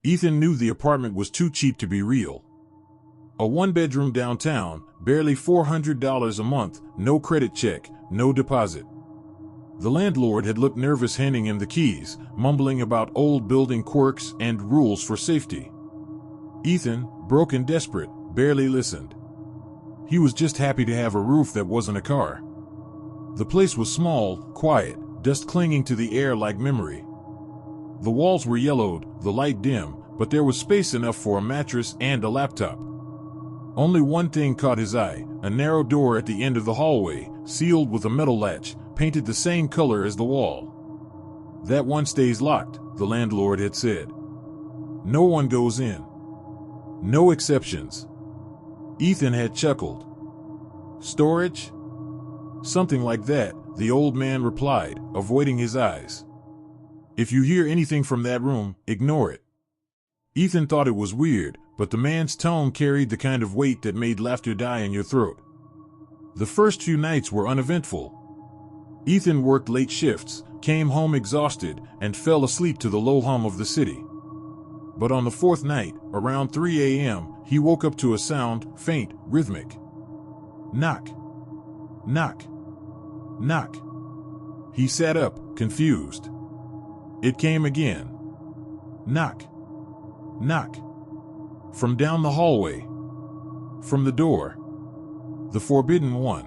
Ethan knew the apartment was too cheap to be real. A one-bedroom downtown, barely $400 a month, no credit check, no deposit. The landlord had looked nervous handing him the keys, mumbling about old building quirks and rules for safety. Ethan, broke and desperate, barely listened. He was just happy to have a roof that wasn't a car. The place was small, quiet, dust clinging to the air like memory. The walls were yellowed, the light dim, but there was space enough for a mattress and a laptop. Only one thing caught his eye, a narrow door at the end of the hallway, sealed with a metal latch, painted the same color as the wall. "That one stays locked," the landlord had said. "No one goes in. No exceptions." Ethan had chuckled. "Storage?" "Something like that," the old man replied, avoiding his eyes. "If you hear anything from that room, ignore it." Ethan thought it was weird, but the man's tone carried the kind of weight that made laughter die in your throat. The first few nights were uneventful. Ethan worked late shifts, came home exhausted, and fell asleep to the low hum of the city. But on the fourth night, around 3 a.m., he woke up to a sound, faint, rhythmic. Knock. Knock. Knock. He sat up, confused. It came again. Knock. Knock. From down the hallway. From the door. The forbidden one.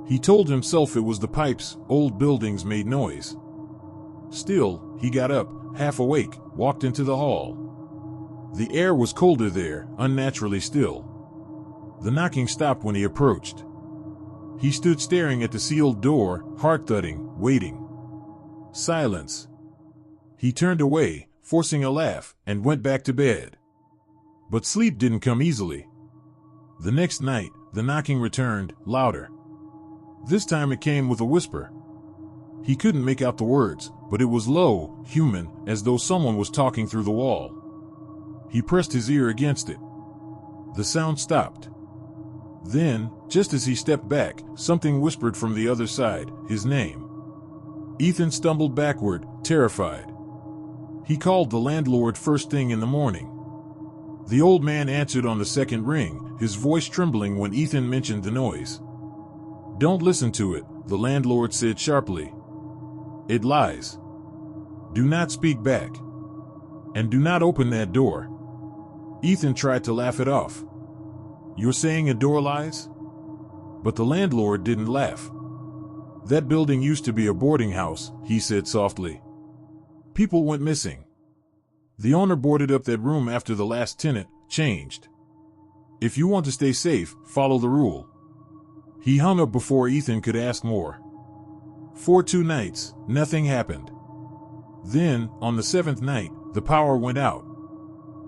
He told himself it was the pipes, old buildings made noise. Still, he got up, half awake, walked into the hall. The air was colder there, unnaturally still. The knocking stopped when he approached. He stood staring at the sealed door, heart thudding, waiting. Silence. He turned away, forcing a laugh, and went back to bed. But sleep didn't come easily. The next night, the knocking returned, louder. This time it came with a whisper. He couldn't make out the words, but it was low, human, as though someone was talking through the wall. He pressed his ear against it. The sound stopped. Then, just as he stepped back, something whispered from the other side, his name. Ethan stumbled backward, terrified. He called the landlord first thing in the morning. The old man answered on the second ring, his voice trembling when Ethan mentioned the noise. "Don't listen to it," the landlord said sharply. "It lies. Do not speak back. And do not open that door." Ethan tried to laugh it off. "You're saying a door lies?" But the landlord didn't laugh. "That building used to be a boarding house," he said softly. "People went missing. The owner boarded up that room after the last tenant changed. If you want to stay safe, follow the rule." He hung up before Ethan could ask more. For 2 nights, nothing happened. Then, on the 7th night, the power went out.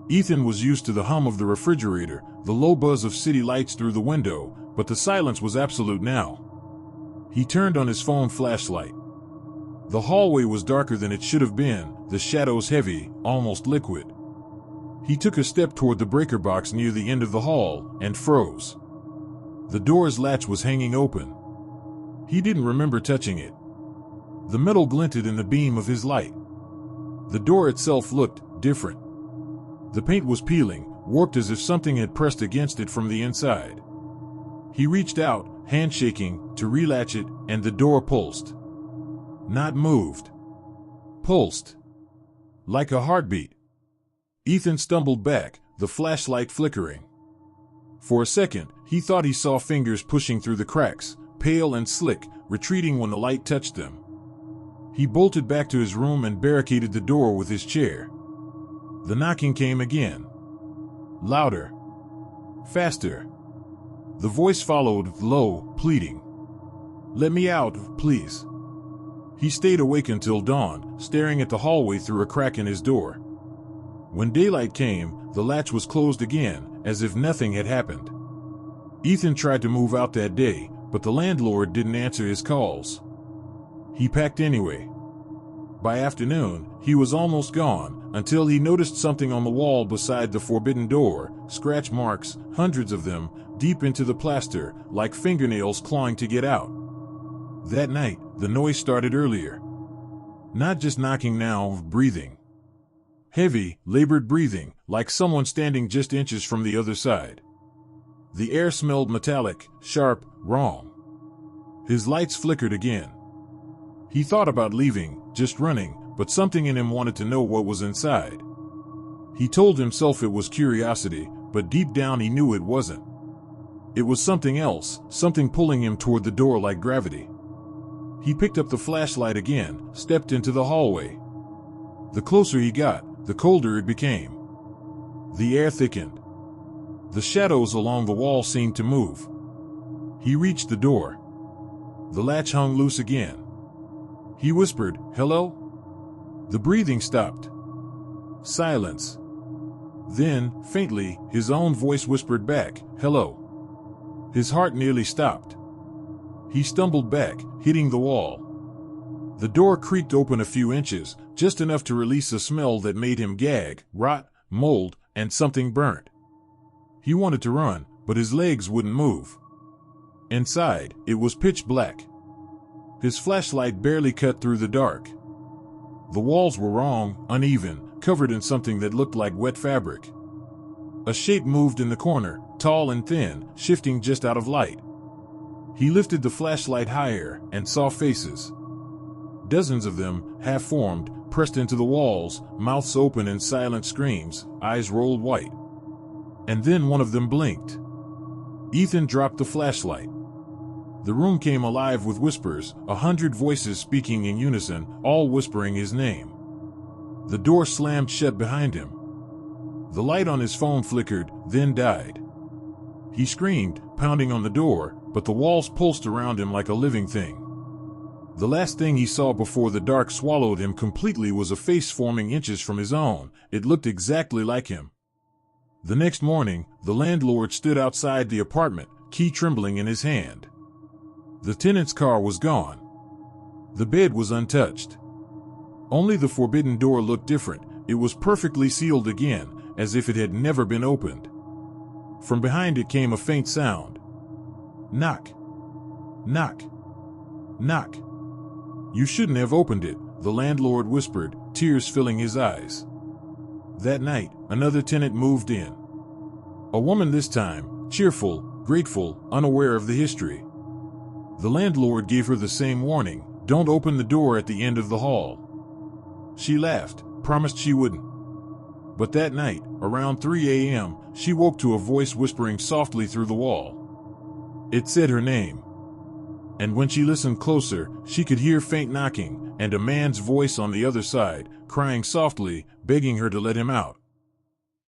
Ethan was used to the hum of the refrigerator, the low buzz of city lights through the window, but the silence was absolute now. He turned on his phone flashlight. The hallway was darker than it should have been, the shadows heavy, almost liquid. He took a step toward the breaker box near the end of the hall, and froze. The door's latch was hanging open. He didn't remember touching it. The metal glinted in the beam of his light. The door itself looked different. The paint was peeling, warped as if something had pressed against it from the inside. He reached out, hand shaking, to relatch it, and the door pulsed. Not moved. Pulsed. Like a heartbeat. Ethan stumbled back, the flashlight flickering. For a second, he thought he saw fingers pushing through the cracks, pale and slick, retreating when the light touched them. He bolted back to his room and barricaded the door with his chair. The knocking came again. Louder. Faster. The voice followed, low, pleading. "Let me out, please." He stayed awake until dawn, staring at the hallway through a crack in his door. When daylight came, the latch was closed again, as if nothing had happened. Ethan tried to move out that day, but the landlord didn't answer his calls. He packed anyway. By afternoon, he was almost gone, until he noticed something on the wall beside the forbidden door, scratch marks, hundreds of them, deep into the plaster, like fingernails clawing to get out. That night, the noise started earlier. Not just knocking now, breathing. Heavy, labored breathing, like someone standing just inches from the other side. The air smelled metallic, sharp, wrong. His lights flickered again. He thought about leaving, just running, but something in him wanted to know what was inside. He told himself it was curiosity, but deep down he knew it wasn't. It was something else, something pulling him toward the door like gravity. He picked up the flashlight again, stepped into the hallway. The closer he got, the colder it became. The air thickened. The shadows along the wall seemed to move. He reached the door. The latch hung loose again. He whispered, "Hello?" The breathing stopped. Silence. Then, faintly, his own voice whispered back, "Hello." His heart nearly stopped. He stumbled back, hitting the wall. The door creaked open a few inches, just enough to release a smell that made him gag, rot, mold, and something burnt. He wanted to run, but his legs wouldn't move. Inside, it was pitch black. His flashlight barely cut through the dark. The walls were wrong, uneven, covered in something that looked like wet fabric. A shape moved in the corner, tall and thin, shifting just out of light. He lifted the flashlight higher and saw faces. Dozens of them, half-formed, pressed into the walls, mouths open in silent screams, eyes rolled white. And then one of them blinked. Ethan dropped the flashlight. The room came alive with whispers, 100 voices speaking in unison, all whispering his name. The door slammed shut behind him. The light on his phone flickered, then died. He screamed, pounding on the door, but the walls pulsed around him like a living thing. The last thing he saw before the dark swallowed him completely was a face forming inches from his own. It looked exactly like him. The next morning, the landlord stood outside the apartment, key trembling in his hand. The tenant's car was gone. The bed was untouched. Only the forbidden door looked different. It was perfectly sealed again, as if it had never been opened. From behind it came a faint sound. Knock. Knock. Knock. "You shouldn't have opened it," the landlord whispered, tears filling his eyes. That night, another tenant moved in. A woman this time, cheerful, grateful, unaware of the history. The landlord gave her the same warning, "Don't open the door at the end of the hall." She laughed, promised she wouldn't. But that night, around 3 a.m., she woke to a voice whispering softly through the wall. It said her name. And when she listened closer, she could hear faint knocking, and a man's voice on the other side, crying softly, begging her to let him out.